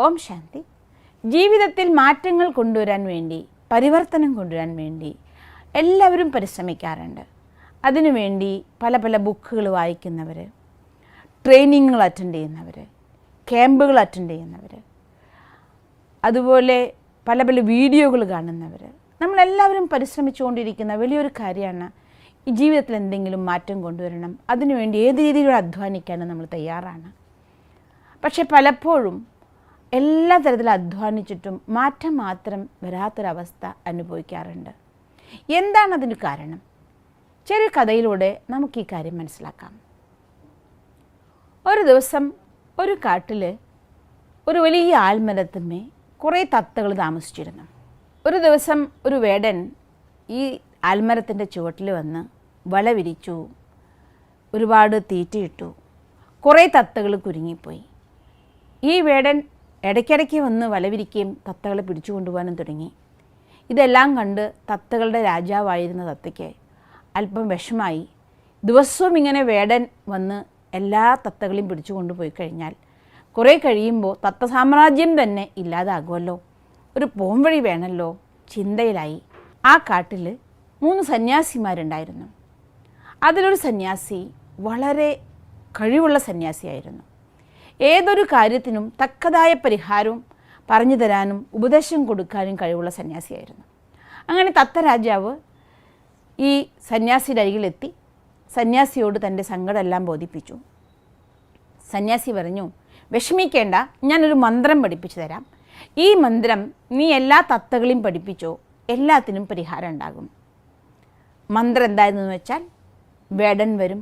ഓം ശാന്തി. ജീവിതത്തിൽ മാറ്റങ്ങൾ കൊണ്ടുവരാൻ വേണ്ടി, പരിവർത്തനം കൊണ്ടുവരാൻ വേണ്ടി എല്ലാവരും പരിശ്രമിക്കാറുണ്ട്. അതിനുവേണ്ടി പല പല ബുക്കുകൾ വായിക്കുന്നവർ, ട്രെയിനിങ്ങുകൾ അറ്റൻഡ് ചെയ്യുന്നവർ, ക്യാമ്പുകൾ അറ്റൻഡ് ചെയ്യുന്നവർ, അതുപോലെ പല പല വീഡിയോകൾ കാണുന്നവർ, നമ്മളെല്ലാവരും പരിശ്രമിച്ചുകൊണ്ടിരിക്കുന്ന വലിയൊരു കാര്യമാണ് ഈ ജീവിതത്തിൽ എന്തെങ്കിലും മാറ്റം കൊണ്ടുവരണം. അതിനുവേണ്ടി ഏത് രീതിയിലും അധ്വാനിക്കാനും നമ്മൾ തയ്യാറാണ്. പക്ഷെ പലപ്പോഴും എല്ലാ തരത്തിലും അധ്വാനിച്ചിട്ടും മാറ്റം മാത്രം വരാത്തൊരവസ്ഥ അനുഭവിക്കാറുണ്ട്. എന്താണ് അതിന് കാരണം? ചെറിയ കഥയിലൂടെ നമുക്ക് ഈ കാര്യം മനസ്സിലാക്കാം. ഒരു ദിവസം ഒരു കാട്ടിൽ ഒരു വലിയ ആൽമരത്തുമ്മേ കുറേ തത്തകൾ താമസിച്ചിരുന്നു. ഒരു ദിവസം ഒരു വേടൻ ഈ ആൽമരത്തിൻ്റെ ചുവട്ടിൽ വന്ന് വല വിരിച്ചു, ഒരുപാട് തീറ്റയിട്ടു. കുറേ തത്തകൾ കുരുങ്ങിപ്പോയി. ഈ വേടൻ ഇടയ്ക്കിടയ്ക്ക് വന്ന് വല വിരിക്കുകയും തത്തകളെ പിടിച്ചു കൊണ്ടുപോകാനും തുടങ്ങി. ഇതെല്ലാം കണ്ട് തത്തകളുടെ രാജാവായിരുന്ന തത്തയ്ക്ക് അല്പം വിഷമായി. ദിവസവും ഇങ്ങനെ വേടൻ വന്ന് എല്ലാ തത്തകളെയും പിടിച്ചു കൊണ്ടുപോയി കഴിഞ്ഞാൽ കുറേ കഴിയുമ്പോൾ തത്ത സാമ്രാജ്യം തന്നെ ഇല്ലാതാകുമല്ലോ, ഒരു പോംവഴി വേണമല്ലോ ചിന്തയിലായി. ആ കാട്ടിൽ 3 സന്യാസിമാരുണ്ടായിരുന്നു. അതിലൊരു സന്യാസി വളരെ കഴിവുള്ള സന്യാസിയായിരുന്നു. ഏതൊരു കാര്യത്തിനും തക്കതായ പരിഹാരവും പറഞ്ഞു തരാനും ഉപദേശം കൊടുക്കാനും കഴിവുള്ള സന്യാസിയായിരുന്നു. അങ്ങനെ തത്തരാജാവ് ഈ സന്യാസിയുടെ അരികിലെത്തി സന്യാസിയോട് തൻ്റെ സങ്കടമെല്ലാം ബോധിപ്പിച്ചു. സന്യാസി പറഞ്ഞു, വിഷമിക്കേണ്ട, ഞാനൊരു മന്ത്രം പഠിപ്പിച്ചു തരാം. ഈ മന്ത്രം നീ എല്ലാ തത്തകളെയും പഠിപ്പിച്ചോ, എല്ലാത്തിനും പരിഹാരം ഉണ്ടാകും. മന്ത്രം എന്തായിരുന്നു വെച്ചാൽ, വേടൻ വരും,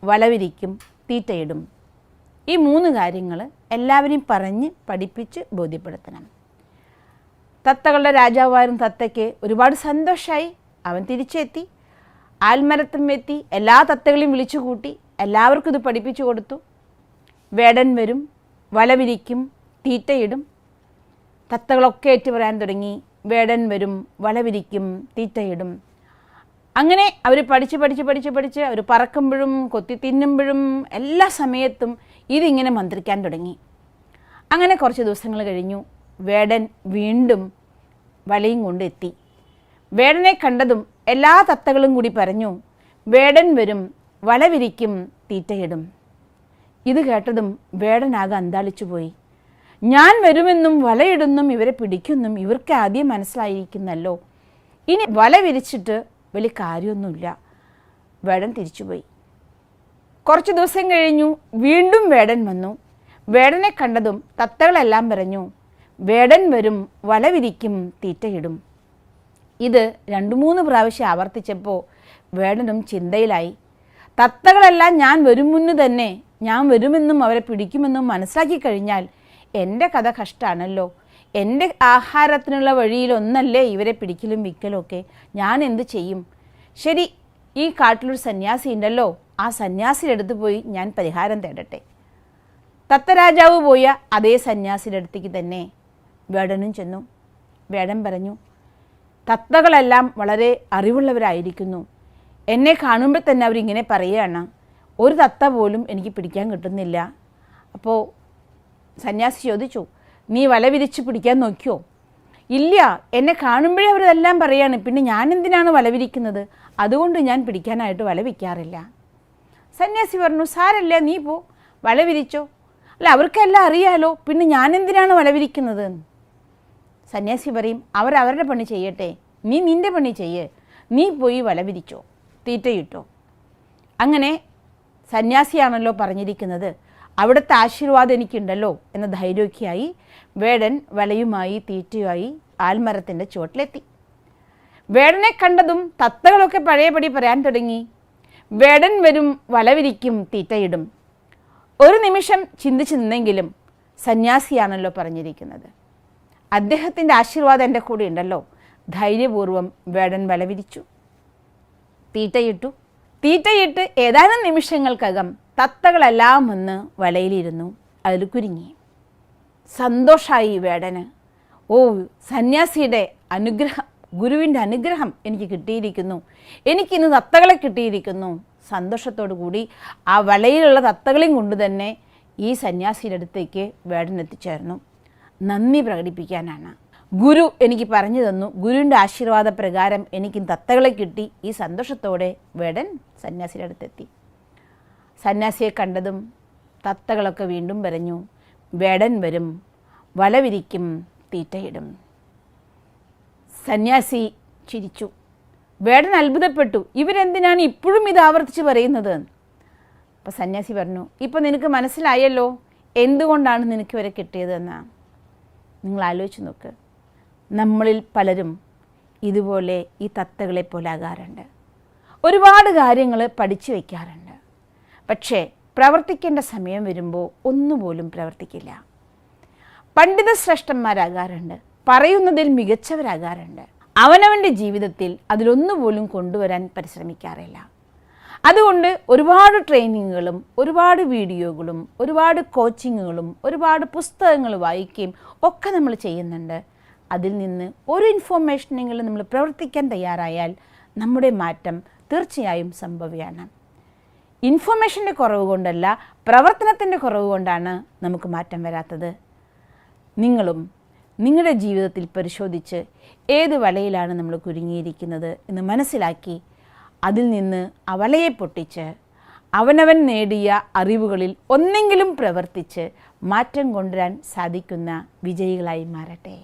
വലവിരിക്കും, തീറ്റയിടും. ഈ 3 കാര്യങ്ങൾ എല്ലാവരെയും പറഞ്ഞ് പഠിപ്പിച്ച് ബോധ്യപ്പെടുത്തണം. തത്തകളുടെ രാജാവായിരുന്ന തത്തയ്ക്ക് ഒരുപാട് സന്തോഷമായി. അവൻ തിരിച്ചെത്തി, ആൽമരത്തും എത്തി, എല്ലാ തത്തകളെയും വിളിച്ചു കൂട്ടി, എല്ലാവർക്കും ഇത് പഠിപ്പിച്ചു കൊടുത്തു. വേടൻ വരും, വലവിരിക്കും, തീറ്റയിടും. തത്തകളൊക്കെ ഏറ്റു പറയാൻ തുടങ്ങി, വേടൻ വരും, വലവിരിക്കും, തീറ്റയിടും. അങ്ങനെ അവർ പഠിച്ച് അവർ പറക്കുമ്പോഴും കൊത്തി തിന്നുമ്പോഴും എല്ലാ സമയത്തും ഇതിങ്ങനെ മന്ത്രിക്കാൻ തുടങ്ങി. അങ്ങനെ കുറച്ച് ദിവസങ്ങൾ കഴിഞ്ഞു. വേടൻ വീണ്ടും വലയും കൊണ്ട് എത്തി. വേടനെ കണ്ടതും എല്ലാ തത്തകളും കൂടി പറഞ്ഞു, വേടൻ വരും, വല വിരിക്കും, തീറ്റയിടും. ഇത് കേട്ടതും വേടനാകെ അന്താളിച്ചു പോയി. ഞാൻ വരുമെന്നും വലയിടുന്നും ഇവരെ പിടിക്കുന്നും ഇവർക്ക് ആദ്യം മനസ്സിലായിരിക്കുന്നല്ലോ, ഇനി വല വിരിച്ചിട്ട് വലിയ കാര്യമൊന്നുമില്ല. വേടൻ തിരിച്ചുപോയി. കുറച്ച് ദിവസം കഴിഞ്ഞു. വീണ്ടും വേടൻ വന്നു. വേടനെ കണ്ടതും തത്തകളെല്ലാം പറഞ്ഞു, വേടൻ വരും, വല വിരിക്കും, തീറ്റയിടും. ഇത് 2-3 പ്രാവശ്യം ആവർത്തിച്ചപ്പോൾ വേടനും ചിന്തയിലായി. തത്തകളെല്ലാം ഞാൻ വരും മുന്ന് തന്നെ, ഞാൻ വരുമെന്നും അവരെ പിടിക്കുമെന്നും മനസ്സിലാക്കി കഴിഞ്ഞാൽ എൻ്റെ കഥ കഷ്ടമാണല്ലോ. എൻ്റെ ആഹാരത്തിനുള്ള വഴിയിലൊന്നല്ലേ ഇവരെ പിടിക്കലും വിൽക്കലും ഒക്കെ. ഞാൻ എന്ത് ചെയ്യും? ശരി, ഈ കാട്ടിലൊരു സന്യാസി ഉണ്ടല്ലോ, ആ സന്യാസിയുടെ അടുത്ത് പോയി ഞാൻ പരിഹാരം തേടട്ടെ. തത്തരാജാവ് പോയ അതേ സന്യാസിയുടെ അടുത്തേക്ക് തന്നെ വേടനും ചെന്നു. വേടൻ പറഞ്ഞു, തത്തകളെല്ലാം വളരെ അറിവുള്ളവരായിരിക്കുന്നു. എന്നെ കാണുമ്പോൾ തന്നെ അവരിങ്ങനെ പറയുകയാണ്, ഒരു തത്ത പോലും എനിക്ക് പിടിക്കാൻ കിട്ടുന്നില്ല. അപ്പോൾ സന്യാസി ചോദിച്ചു, നീ വല വിരിച്ച് പിടിക്കാൻ നോക്കിയോ? ഇല്ല, എന്നെ കാണുമ്പോഴേ അവരെല്ലാം പറയാണ്, പിന്നെ ഞാൻ എന്തിനാണ് വല വിരിക്കുന്നത്? അതുകൊണ്ട് ഞാൻ പിടിക്കാനായിട്ട് വല വിൽക്കാറില്ല. സന്യാസി പറഞ്ഞു, സാരല്ല, നീ പോ, വല വിരിച്ചോ. അല്ല, അവർക്കെല്ലാം അറിയാലോ, പിന്നെ ഞാൻ എന്തിനാണ് വല വിരിക്കുന്നത്? സന്യാസി പറയും, അവരവരുടെ പണി ചെയ്യട്ടെ, നീ നിൻ്റെ പണി ചെയ്യേ, നീ പോയി വല വിരിച്ചോ, തീറ്റയിട്ടോ. അങ്ങനെ സന്യാസിയാണല്ലോ പറഞ്ഞിരിക്കുന്നത്, അവിടുത്തെ ആശീർവാദം എനിക്കുണ്ടല്ലോ എന്ന ധൈര്യമൊക്കെയായി വേടൻ വലയുമായി തീറ്റയുമായി ആൽമരത്തിൻ്റെ ചുവട്ടിലെത്തി. വേടനെ കണ്ടതും തത്തകളൊക്കെ പഴയപടി പറയാൻ തുടങ്ങി, വേടൻ വരും, വലവിരിക്കും, തീറ്റയിടും. ഒരു നിമിഷം ചിന്തിച്ചു നിന്നെങ്കിലും സന്യാസിയാണല്ലോ പറഞ്ഞിരിക്കുന്നത്, അദ്ദേഹത്തിൻ്റെ ആശീർവാദം എൻ്റെ കൂടെ ഉണ്ടല്ലോ. ധൈര്യപൂർവ്വം വേടൻ വല വിരിച്ചു, തീറ്റയിട്ട് ഏതാനും നിമിഷങ്ങൾക്കകം തത്തകളെല്ലാം വന്ന് വലയിലിരുന്നു, അതിൽ കുരുങ്ങി. സന്തോഷമായി വേടന്. ഓ, സന്യാസിയുടെ അനുഗ്രഹം, ഗുരുവിൻ്റെ അനുഗ്രഹം എനിക്ക് കിട്ടിയിരിക്കുന്നു, എനിക്കിന്ന് തത്തകളെ കിട്ടിയിരിക്കുന്നു. സന്തോഷത്തോടു കൂടി ആ വലയിലുള്ള തത്തകളെയും കൊണ്ട് തന്നെ ഈ സന്യാസിയുടെ അടുത്തേക്ക് വേടൻ എത്തിച്ചേർന്നു. നന്ദി പ്രകടിപ്പിക്കാനാണ്. ഗുരു എനിക്ക് പറഞ്ഞു തന്നു, ഗുരുവിൻ്റെ ആശീർവാദ പ്രകാരം എനിക്ക് തത്തകളെ കിട്ടി. ഈ സന്തോഷത്തോടെ വേടൻ സന്യാസിയുടെ അടുത്തെത്തി. സന്യാസിയെ കണ്ടതും തത്തകളൊക്കെ വീണ്ടും പറഞ്ഞു, വേടൻ വരും, വല വിരിക്കും, തീറ്റയിടും. സന്യാസി ചിരിച്ചു. വേടൻ അത്ഭുതപ്പെട്ടു, ഇവരെന്തിനാണ് ഇപ്പോഴും ഇത് ആവർത്തിച്ച് പറയുന്നത്? അപ്പോൾ സന്യാസി പറഞ്ഞു, ഇപ്പം നിനക്ക് മനസ്സിലായല്ലോ എന്തുകൊണ്ടാണ് നിനക്ക് ഇവരെ കിട്ടിയതെന്ന്. നിങ്ങൾ ആലോചിച്ച് നോക്ക്, നമ്മളിൽ പലരും ഇതുപോലെ ഈ തത്തകളെ പോലെ ആകാറുണ്ട്. ഒരുപാട് കാര്യങ്ങൾ പഠിച്ചു വയ്ക്കാറുണ്ട്. പക്ഷേ പ്രവർത്തിക്കേണ്ട സമയം വരുമ്പോൾ ഒന്നുപോലും പ്രവർത്തിക്കില്ല. പണ്ഡിത ശ്രേഷ്ഠന്മാരാകാറുണ്ട്, പറയുന്നതിൽ മികച്ചവരാകാറുണ്ട്. അവനവൻ്റെ ജീവിതത്തിൽ അതിലൊന്നുപോലും കൊണ്ടുവരാൻ പരിശ്രമിക്കാറില്ല. അതുകൊണ്ട് ഒരുപാട് ട്രെയിനിങ്ങുകളും ഒരുപാട് വീഡിയോകളും ഒരുപാട് കോച്ചിങ്ങുകളും ഒരുപാട് പുസ്തകങ്ങൾ വായിക്കുകയും ഒക്കെ നമ്മൾ ചെയ്യുന്നുണ്ട്. അതിൽ നിന്ന് ഒരു ഇൻഫോർമേഷനെങ്കിലും നമ്മൾ പ്രവർത്തിക്കാൻ തയ്യാറായാൽ നമ്മുടെ മാറ്റം തീർച്ചയായും സംഭവ്യമാണ്. ഇൻഫോർമേഷൻ്റെ കുറവ് കൊണ്ടല്ല, പ്രവർത്തനത്തിൻ്റെ കുറവ് കൊണ്ടാണ് നമുക്ക് മാറ്റം വരാത്തത്. നിങ്ങളും നിങ്ങളുടെ ജീവിതത്തിൽ പരിശോധിച്ച് ഏത് വലയിലാണ് നമ്മൾ കുരുങ്ങിയിരിക്കുന്നത് എന്ന് മനസ്സിലാക്കി അതിൽ നിന്ന് ആ വലയെ പൊട്ടിച്ച് അവനവൻ നേടിയ അറിവുകളിൽ ഒന്നെങ്കിലും പ്രവർത്തിച്ച് മാറ്റം കൊണ്ടുവരാൻ സാധിക്കുന്ന വിജയികളായി മാറട്ടെ.